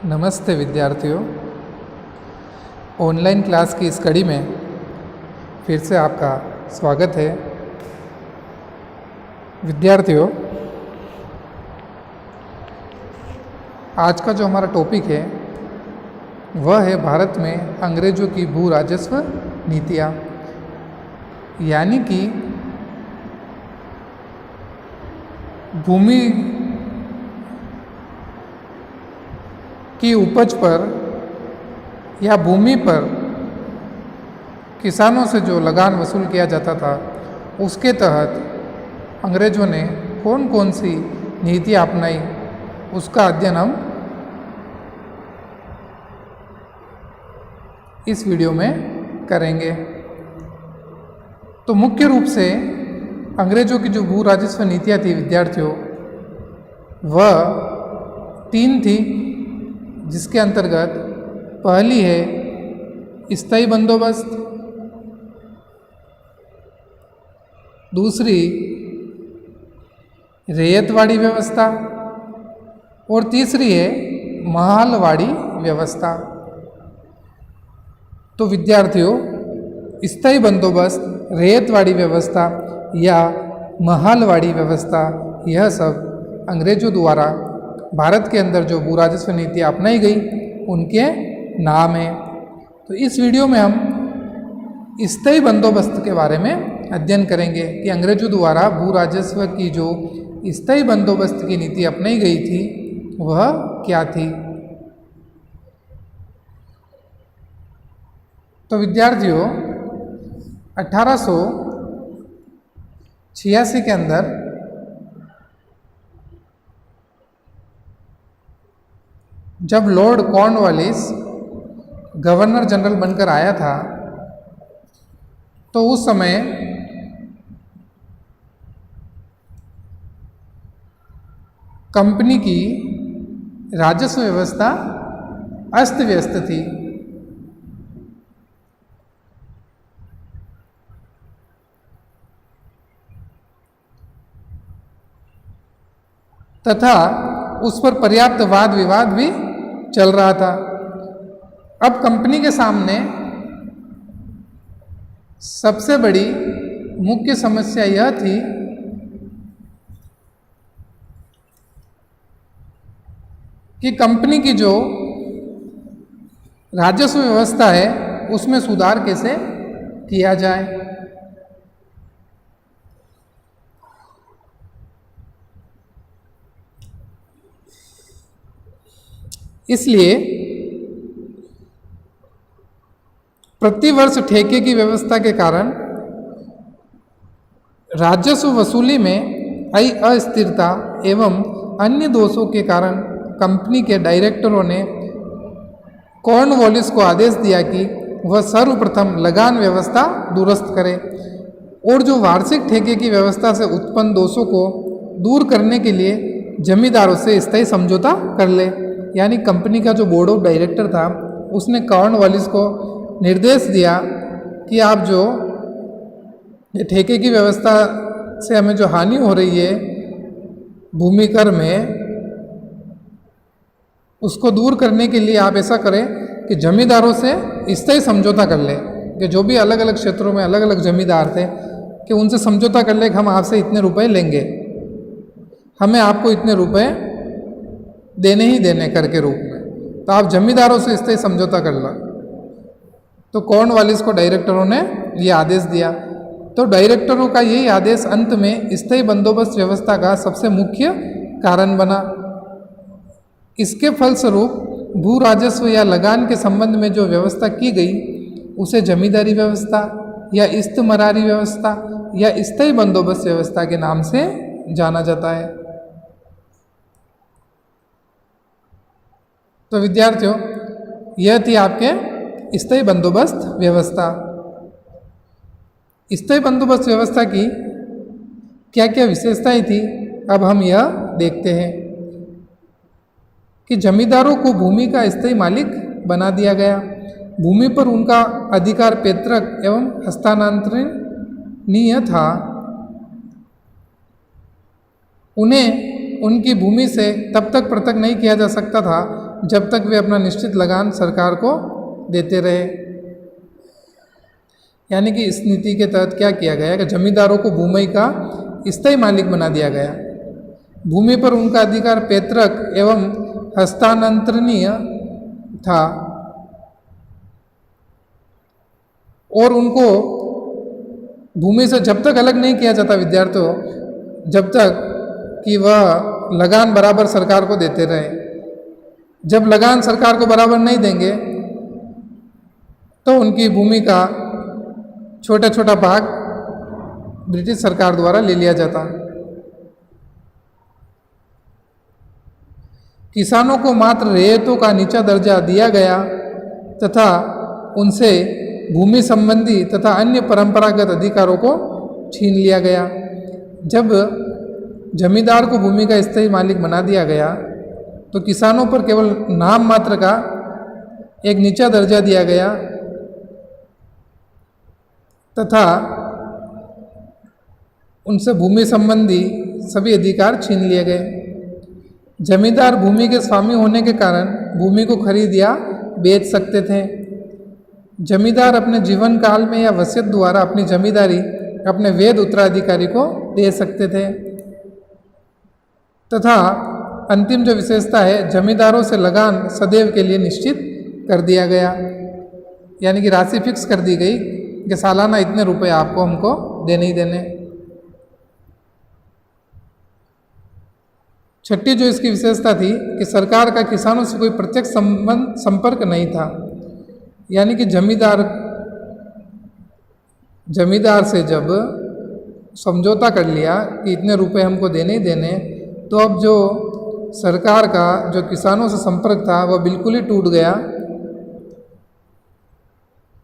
नमस्ते विद्यार्थियों। Online class की इस कड़ी में फिर से आपका स्वागत है। विद्यार्थियों, आज का जो हमारा टॉपिक है वह है भारत में अंग्रेजों की भू राजस्व नीतियाँ, यानी कि भूमि की उपज पर या भूमि पर किसानों से जो लगान वसूल किया जाता था, उसके तहत अंग्रेजों ने कौन कौन सी नीतियाँ अपनाई, उसका अध्ययन हम इस वीडियो में करेंगे। तो मुख्य रूप से अंग्रेजों की जो भू राजस्व नीतियाँ थी विद्यार्थियों, वह 3 थी, जिसके अंतर्गत पहली है स्थायी बंदोबस्त, दूसरी रैयतवाड़ी व्यवस्था और तीसरी है महालवाड़ी व्यवस्था। तो विद्यार्थियों, स्थायी बंदोबस्त, रैयतवाड़ी व्यवस्था या महालवाड़ी व्यवस्था, यह सब अंग्रेजों द्वारा भारत के अंदर जो भू राजस्व नीति अपनाई गई उनके नाम है। तो इस वीडियो में हम स्थायी बंदोबस्त के बारे में अध्ययन करेंगे कि अंग्रेजों द्वारा भू राजस्व की जो स्थायी बंदोबस्त की नीति अपनाई गई थी वह क्या थी। तो विद्यार्थियों, 1886 के अंदर जब लॉर्ड कॉर्नवालिस गवर्नर जनरल बनकर आया था, तो उस समय कंपनी की राजस्व व्यवस्था अस्त व्यस्त थी। तथा उस पर पर्याप्त वाद विवाद भी चल रहा था। अब कंपनी के सामने सबसे बड़ी मुख्य समस्या यह थी कि कंपनी की जो राजस्व व्यवस्था है उसमें सुधार कैसे किया जाए। इसलिए प्रतिवर्ष ठेके की व्यवस्था के कारण राजस्व वसूली में आई अस्थिरता एवं अन्य दोषों के कारण कंपनी के डायरेक्टरों ने कॉर्नवालिस को आदेश दिया कि वह सर्वप्रथम लगान व्यवस्था दुरुस्त करे और जो वार्षिक ठेके की व्यवस्था से उत्पन्न दोषों को दूर करने के लिए जमींदारों से स्थायी समझौता कर ले। यानी कंपनी का जो बोर्ड ऑफ डायरेक्टर था उसने कॉर्नवालिस को निर्देश दिया कि आप जो ये ठेके की व्यवस्था से हमें जो हानि हो रही है भूमि कर में, उसको दूर करने के लिए आप ऐसा करें कि जमींदारों से स्थायी समझौता कर ले, कि जो भी अलग अलग क्षेत्रों में अलग अलग जमींदार थे कि उनसे समझौता कर ले कि हम आपसे इतने रुपए लेंगे, हमें आपको इतने रुपए देने ही देने कर के रूप में, तो आप जमींदारों से स्थायी समझौता कर लो। तो कॉर्नवालिस को डायरेक्टरों ने ये आदेश दिया। तो डायरेक्टरों का यही आदेश अंत में स्थायी बंदोबस्त व्यवस्था का सबसे मुख्य कारण बना। इसके फलस्वरूप भू राजस्व या लगान के संबंध में जो व्यवस्था की गई उसे जमींदारी व्यवस्था या इस्तमरारी व्यवस्था या स्थायी बंदोबस्त व्यवस्था के नाम से जाना जाता है। तो विद्यार्थियों, यह थी आपके स्थायी बंदोबस्त व्यवस्था। स्थायी बंदोबस्त व्यवस्था की क्या क्या विशेषताएं थी, अब हम यह देखते हैं कि जमींदारों को भूमि का स्थायी मालिक बना दिया गया। भूमि पर उनका अधिकार पैतृक एवं हस्तांतरणीय था। उन्हें उनकी भूमि से तब तक पृथक नहीं किया जा सकता था जब तक वे अपना निश्चित लगान सरकार को देते रहे। यानी कि इस नीति के तहत क्या किया गया कि जमींदारों को भूमि का स्थायी मालिक बना दिया गया। भूमि पर उनका अधिकार पैतृक एवं हस्तांतरणीय था और उनको भूमि से जब तक अलग नहीं किया जाता विद्यार्थियों, जब तक कि वह लगान बराबर सरकार को देते रहे। जब लगान सरकार को बराबर नहीं देंगे तो उनकी भूमि का छोटा छोटा भाग ब्रिटिश सरकार द्वारा ले लिया जाता। किसानों को मात्र रेयतों का नीचा दर्जा दिया गया तथा उनसे भूमि संबंधी तथा अन्य परंपरागत अधिकारों को छीन लिया गया। जब जमींदार को भूमि का स्थायी मालिक बना दिया गया तो किसानों पर केवल नाम मात्र का एक नीचा दर्जा दिया गया तथा उनसे भूमि संबंधी सभी अधिकार छीन लिए गए। जमींदार भूमि के स्वामी होने के कारण भूमि को खरीद या बेच सकते थे। जमींदार अपने जीवन काल में या वसीयत द्वारा अपनी जमींदारी अपने वैध उत्तराधिकारी को दे सकते थे। तथा अंतिम जो विशेषता है, जमींदारों से लगान सदैव के लिए निश्चित कर दिया गया। यानी कि राशि फिक्स कर दी गई कि सालाना इतने रुपए आपको हमको देने ही देने। छठी जो इसकी विशेषता थी कि सरकार का किसानों से कोई प्रत्यक्ष संपर्क नहीं था। यानी कि जमींदार से जब समझौता कर लिया कि इतने रुपए हमको देने ही देने, तो अब जो सरकार का जो किसानों से संपर्क था वह बिल्कुल ही टूट गया।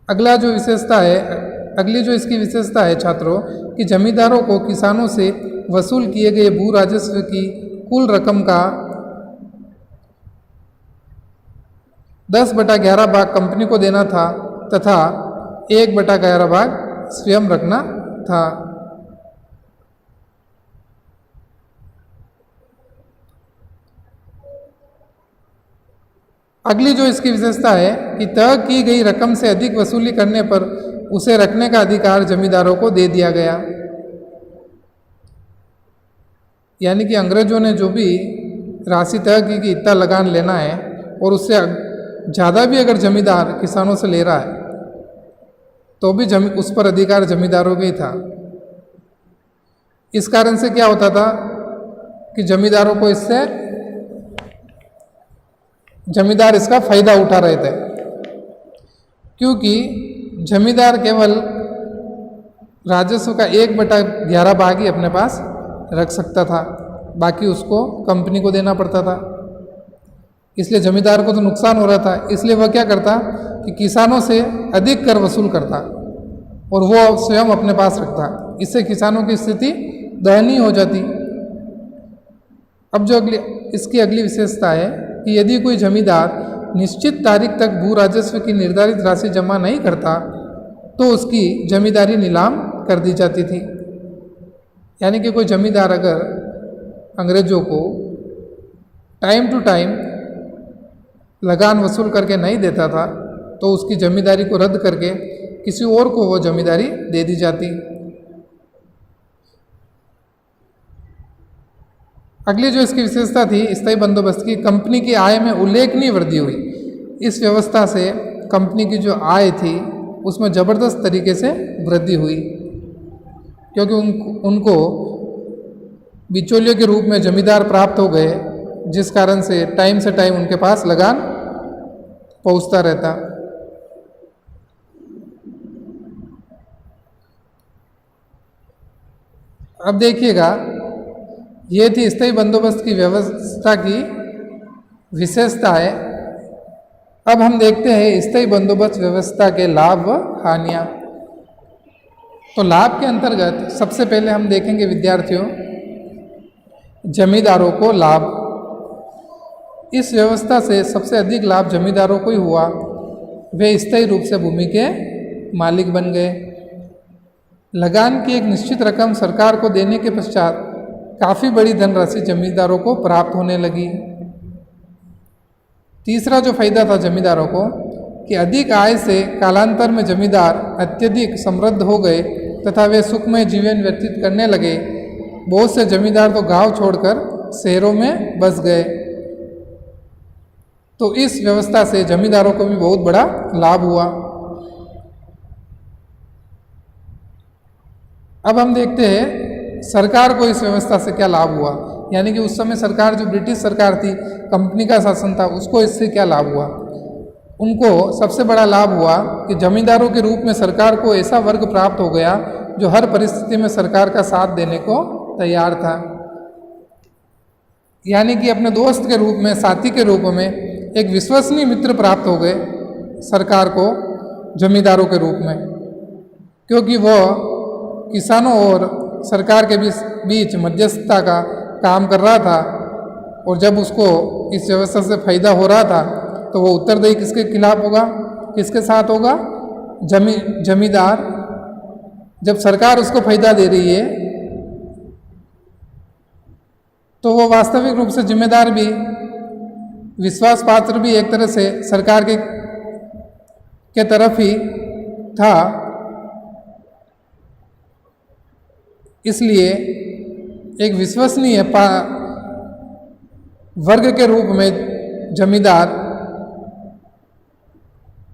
अगली जो इसकी विशेषता है छात्रों कि जमींदारों को किसानों से वसूल किए गए भू राजस्व की कुल रकम का 10/11 भाग कंपनी को देना था तथा 1/11 भाग स्वयं रखना था। अगली जो इसकी विशेषता है कि तय की गई रकम से अधिक वसूली करने पर उसे रखने का अधिकार जमींदारों को दे दिया गया। यानी कि अंग्रेजों ने जो भी राशि तय की कि इतना लगान लेना है और उससे ज़्यादा भी अगर जमींदार किसानों से ले रहा है तो भी उस पर अधिकार जमींदारों का ही था। इस कारण से क्या होता था कि जमींदार इसका फायदा उठा रहे थे, क्योंकि जमींदार केवल राजस्व का 1/11 भाग ही अपने पास रख सकता था, बाकी उसको कंपनी को देना पड़ता था। इसलिए जमींदार को तो नुकसान हो रहा था। इसलिए वह क्या करता कि किसानों से अधिक कर वसूल करता और वो स्वयं अपने पास रखता। इससे किसानों की स्थिति दयनीय हो जाती। अब जो इसकी अगली विशेषता है कि यदि कोई जमींदार निश्चित तारीख तक भू राजस्व की निर्धारित राशि जमा नहीं करता तो उसकी जमींदारी नीलाम कर दी जाती थी। यानी कि कोई जमींदार अगर अंग्रेजों को टाइम टू टाइम लगान वसूल करके नहीं देता था तो उसकी जमींदारी को रद्द करके किसी और को वो जमींदारी दे दी जाती। अगली जो इसकी विशेषता थी स्थायी बंदोबस्त की, कंपनी की आय में उल्लेखनीय वृद्धि हुई। इस व्यवस्था से कंपनी की जो आय थी उसमें ज़बरदस्त तरीके से वृद्धि हुई, क्योंकि उनको बिचौलियों के रूप में जमींदार प्राप्त हो गए, जिस कारण से टाइम उनके पास लगान पहुंचता रहता। अब देखिएगा, ये थी स्थायी बंदोबस्त की व्यवस्था की विशेषता है। अब हम देखते हैं स्थायी बंदोबस्त व्यवस्था के लाभ व हानियाँ। तो लाभ के अंतर्गत सबसे पहले हम देखेंगे विद्यार्थियों जमींदारों को लाभ। इस व्यवस्था से सबसे अधिक लाभ जमींदारों को ही हुआ। वे स्थायी रूप से भूमि के मालिक बन गए। लगान की एक निश्चित रकम सरकार को देने के पश्चात काफ़ी बड़ी धनराशि जमींदारों को प्राप्त होने लगी। तीसरा जो फायदा था जमींदारों को कि अधिक आय से कालांतर में जमींदार अत्यधिक समृद्ध हो गए तथा वे सुखमय जीवन व्यतीत करने लगे। बहुत से जमींदार तो गांव छोड़कर शहरों में बस गए। तो इस व्यवस्था से जमींदारों को भी बहुत बड़ा लाभ हुआ। अब हम देखते हैं सरकार को इस व्यवस्था से क्या लाभ हुआ, यानी कि उस समय सरकार जो ब्रिटिश सरकार थी, कंपनी का शासन था, उसको इससे क्या लाभ हुआ। उनको सबसे बड़ा लाभ हुआ कि जमींदारों के रूप में सरकार को ऐसा वर्ग प्राप्त हो गया जो हर परिस्थिति में सरकार का साथ देने को तैयार था। यानी कि अपने दोस्त के रूप में, साथी के रूप में एक विश्वसनीय मित्र प्राप्त हो गए सरकार को जमींदारों के रूप में, क्योंकि वह किसानों और सरकार के बीच मध्यस्थता का काम कर रहा था। और जब उसको इस व्यवस्था से फायदा हो रहा था तो वो उत्तरदायी किसके खिलाफ होगा, किसके साथ होगा, जमींदार। जब सरकार उसको फायदा दे रही है तो वो वास्तविक रूप से जिम्मेदार भी, विश्वास पात्र भी एक तरह से सरकार के तरफ ही था। इसलिए एक विश्वसनीय वर्ग के रूप में जमींदार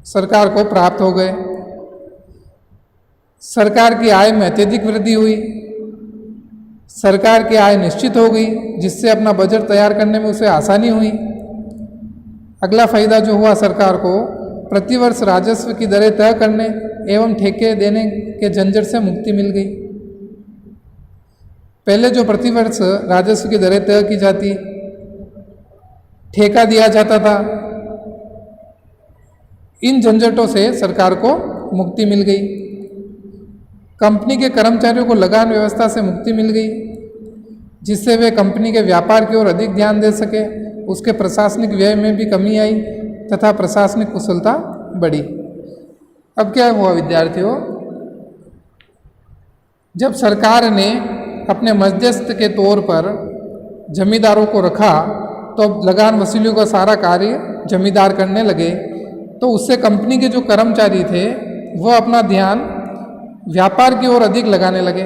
सरकार को प्राप्त हो गए। सरकार की आय में अत्यधिक वृद्धि हुई, सरकार की आय निश्चित हो गई, जिससे अपना बजट तैयार करने में उसे आसानी हुई। अगला फायदा जो हुआ, सरकार को प्रतिवर्ष राजस्व की दरें तय करने एवं ठेके देने के झंझट से मुक्ति मिल गई। पहले जो प्रतिवर्ष राजस्व की दरें तय की जाती, ठेका दिया जाता था, इन झंझटों से सरकार को मुक्ति मिल गई। कंपनी के कर्मचारियों को लगान व्यवस्था से मुक्ति मिल गई, जिससे वे कंपनी के व्यापार की ओर अधिक ध्यान दे सके। उसके प्रशासनिक व्यय में भी कमी आई तथा प्रशासनिक कुशलता बढ़ी। अब क्या हुआ विद्यार्थियों, जब सरकार ने अपने मध्यस्थ के तौर पर जमींदारों को रखा तो लगान वसूली का सारा कार्य जमींदार करने लगे। तो उससे कंपनी के जो कर्मचारी थे वह अपना ध्यान व्यापार की ओर अधिक लगाने लगे,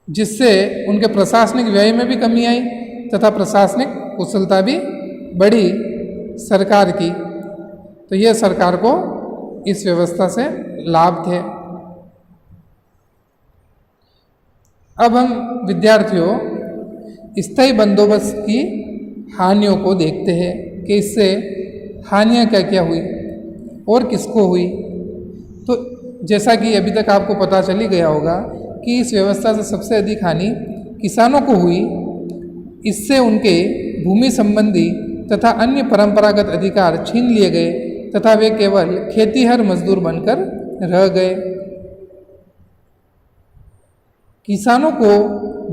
जिससे उनके प्रशासनिक व्यय में भी कमी आई तथा प्रशासनिक कुशलता भी बढ़ी सरकार की। तो यह सरकार को इस व्यवस्था से लाभ थे। अब हम विद्यार्थियों स्थायी बंदोबस्त की हानियों को देखते हैं कि इससे हानियां क्या क्या हुई और किसको हुई। तो जैसा कि अभी तक आपको पता चल ही गया होगा कि इस व्यवस्था से सबसे अधिक हानि किसानों को हुई। इससे उनके भूमि संबंधी तथा अन्य परंपरागत अधिकार छीन लिए गए तथा वे केवल खेतीहर मजदूर बनकर रह गए। किसानों को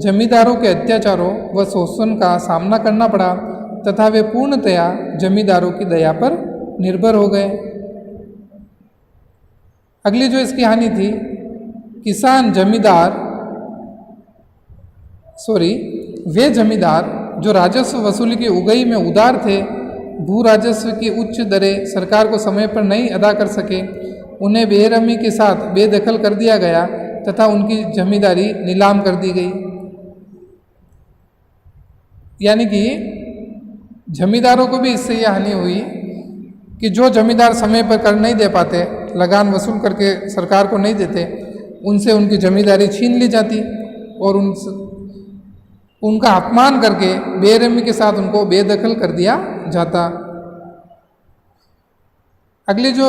जमींदारों के अत्याचारों व शोषण का सामना करना पड़ा तथा वे पूर्णतया जमींदारों की दया पर निर्भर हो गए। अगली जो इसकी हानि थी, किसान वे जमींदार जो राजस्व वसूली की उगई में उदार थे, भू राजस्व की उच्च दरें सरकार को समय पर नहीं अदा कर सके, उन्हें बेरहमी के साथ बेदखल कर दिया गया तथा उनकी जमींदारी नीलाम कर दी गई। यानी कि जमींदारों को भी इससे यह हानि हुई कि जो जमींदार समय पर कर नहीं दे पाते, लगान वसूल करके सरकार को नहीं देते, उनसे उनकी जमींदारी छीन ली जाती और उनका अपमान करके बेरहमी के साथ उनको बेदखल कर दिया जाता। अगली जो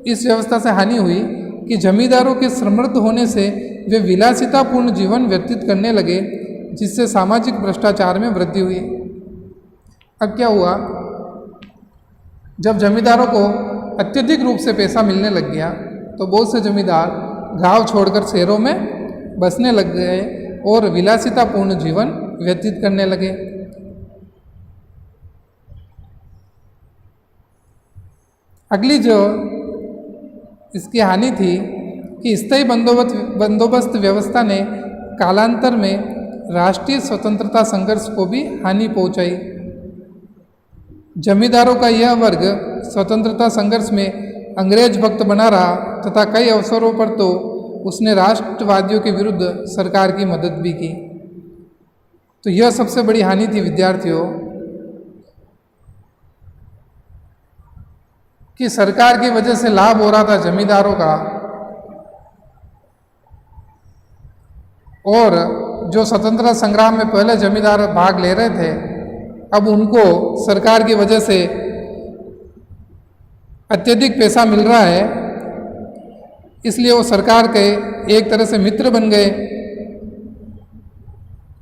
इस व्यवस्था से हानि हुई कि जमींदारों के समृद्ध होने से वे विलासितापूर्ण जीवन व्यतीत करने लगे, जिससे सामाजिक भ्रष्टाचार में वृद्धि हुई। अब क्या हुआ, जब जमींदारों को अत्यधिक रूप से पैसा मिलने लग गया तो बहुत से जमींदार गांव छोड़कर शहरों में बसने लग गए और विलासितापूर्ण जीवन व्यतीत करने लगे। अगली जो इसकी हानि थी कि स्थायी बंदोबस्त व्यवस्था ने कालांतर में राष्ट्रीय स्वतंत्रता संघर्ष को भी हानि पहुंचाई। जमींदारों का यह वर्ग स्वतंत्रता संघर्ष में अंग्रेज भक्त बना रहा तथा कई अवसरों पर तो उसने राष्ट्रवादियों के विरुद्ध सरकार की मदद भी की। तो यह सबसे बड़ी हानि थी विद्यार्थियों कि सरकार की वजह से लाभ हो रहा था जमींदारों का, और जो स्वतंत्रता संग्राम में पहले जमींदार भाग ले रहे थे अब उनको सरकार की वजह से अत्यधिक पैसा मिल रहा है, इसलिए वो सरकार के एक तरह से मित्र बन गए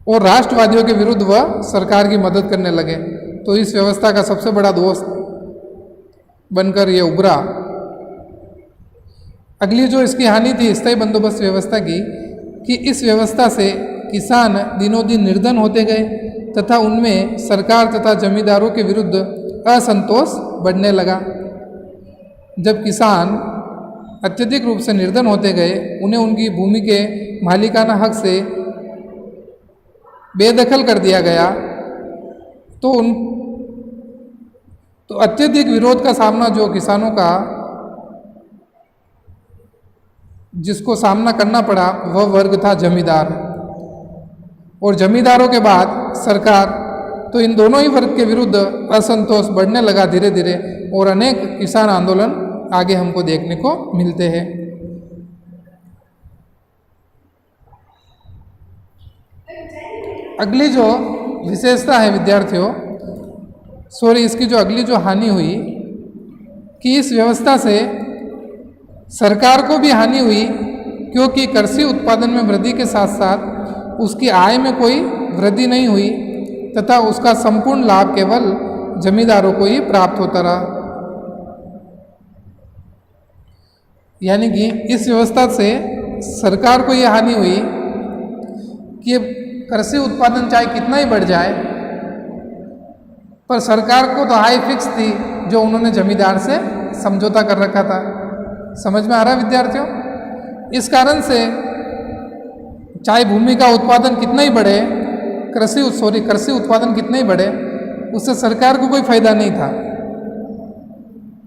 और राष्ट्रवादियों के विरुद्ध वह सरकार की मदद करने लगे। तो इस व्यवस्था का सबसे बड़ा दोस्त बनकर ये उभरा। अगली जो इसकी हानि थी स्थायी बंदोबस्त व्यवस्था की, कि इस व्यवस्था से किसान दिनों दिन निर्धन होते गए तथा उनमें सरकार तथा जमींदारों के विरुद्ध असंतोष बढ़ने लगा। जब किसान अत्यधिक रूप से निर्धन होते गए, उन्हें उनकी भूमि के मालिकाना हक से बेदखल कर दिया गया, तो अत्यधिक विरोध का सामना जो किसानों का जिसको सामना करना पड़ा वह वर्ग था जमींदार, और जमींदारों के बाद सरकार। तो इन दोनों ही वर्ग के विरुद्ध असंतोष बढ़ने लगा धीरे धीरे, और अनेक किसान आंदोलन आगे हमको देखने को मिलते हैं। अगली जो विशेषता है विद्यार्थियों, इसकी जो अगली जो हानि हुई कि इस व्यवस्था से सरकार को भी हानि हुई, क्योंकि कृषि उत्पादन में वृद्धि के साथ साथ उसकी आय में कोई वृद्धि नहीं हुई तथा उसका संपूर्ण लाभ केवल जमींदारों को ही प्राप्त होता रहा। यानी कि इस व्यवस्था से सरकार को यह हानि हुई कि कृषि उत्पादन चाहे कितना ही बढ़ जाए, पर सरकार को तो आय फिक्स थी जो उन्होंने जमींदार से समझौता कर रखा था। समझ में आ रहा है विद्यार्थियों? इस कारण से चाहे भूमि का उत्पादन कितना ही बढ़े, कृषि उत्पादन कितना ही बढ़े, उससे सरकार को कोई फायदा नहीं था,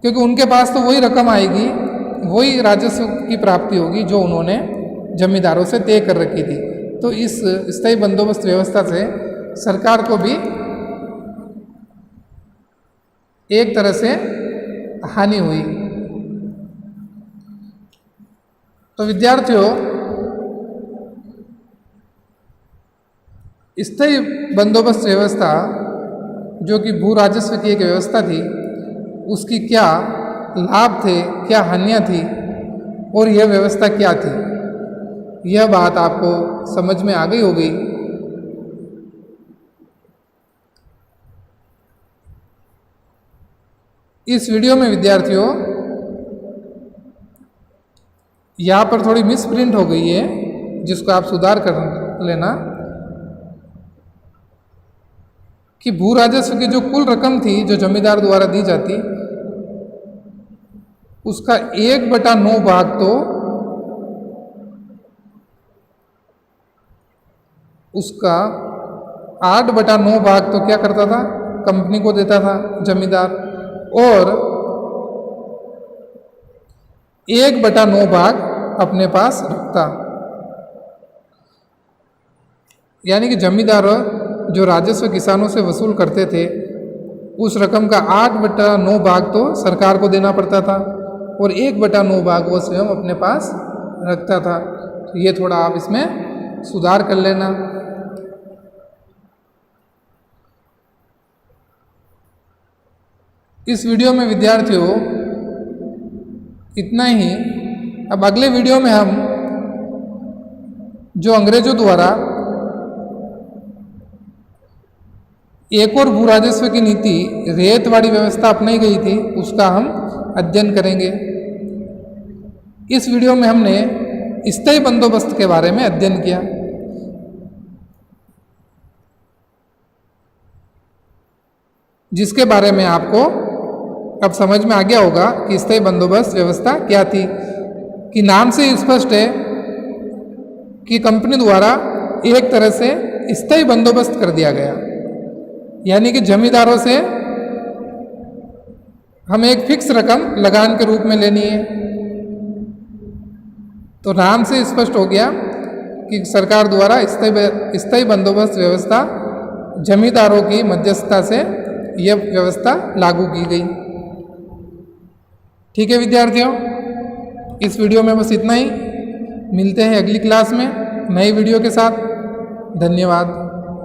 क्योंकि उनके पास तो वही रकम आएगी, वही राजस्व की प्राप्ति होगी जो उन्होंने जमींदारों से तय कर रखी थी। तो इस स्थायी बंदोबस्त व्यवस्था से सरकार को भी एक तरह से हानि हुई। तो विद्यार्थियों, स्थायी बंदोबस्त व्यवस्था जो कि भू राजस्व की एक व्यवस्था थी, उसकी क्या लाभ थे, क्या हानियां थी, और यह व्यवस्था क्या थी, यह बात आपको समझ में आ गई होगी। इस वीडियो में विद्यार्थियों यहाँ पर थोड़ी मिस प्रिंट हो गई है, जिसको आप सुधार कर लेना, कि भू राजस्व की जो कुल रकम थी जो जमींदार द्वारा दी जाती, उसका 1/9 भाग तो उसका 8/9 भाग तो क्या करता था, कंपनी को देता था जमींदार, और 1/9 भाग अपने पास रखता। यानी कि जमींदार जो राजस्व किसानों से वसूल करते थे, उस रकम का 8/9 भाग तो सरकार को देना पड़ता था, और 1/9 भाग वो स्वयं अपने पास रखता था। तो ये थोड़ा आप इसमें सुधार कर लेना। इस वीडियो में विद्यार्थियों इतना ही। अब अगले वीडियो में हम जो अंग्रेजों द्वारा एक और भू राजस्व की नीति रेतवाड़ी व्यवस्था अपनाई गई थी, उसका हम अध्ययन करेंगे। इस वीडियो में हमने स्थायी बंदोबस्त के बारे में अध्ययन किया। जिसके बारे में आपको अब समझ में आ गया होगा कि स्थायी बंदोबस्त व्यवस्था क्या थी, कि नाम से स्पष्ट है कि कंपनी द्वारा एक तरह से स्थायी बंदोबस्त कर दिया गया, यानी कि जमींदारों से हमें एक फिक्स रकम लगान के रूप में लेनी है। तो नाम से स्पष्ट हो गया कि सरकार द्वारा स्थायी बंदोबस्त व्यवस्था जमींदारों की मध्यस्थता से यह व्यवस्था लागू की गई। ठीक है विद्यार्थियों, इस वीडियो में बस इतना ही। मिलते हैं अगली क्लास में नई वीडियो के साथ। धन्यवाद।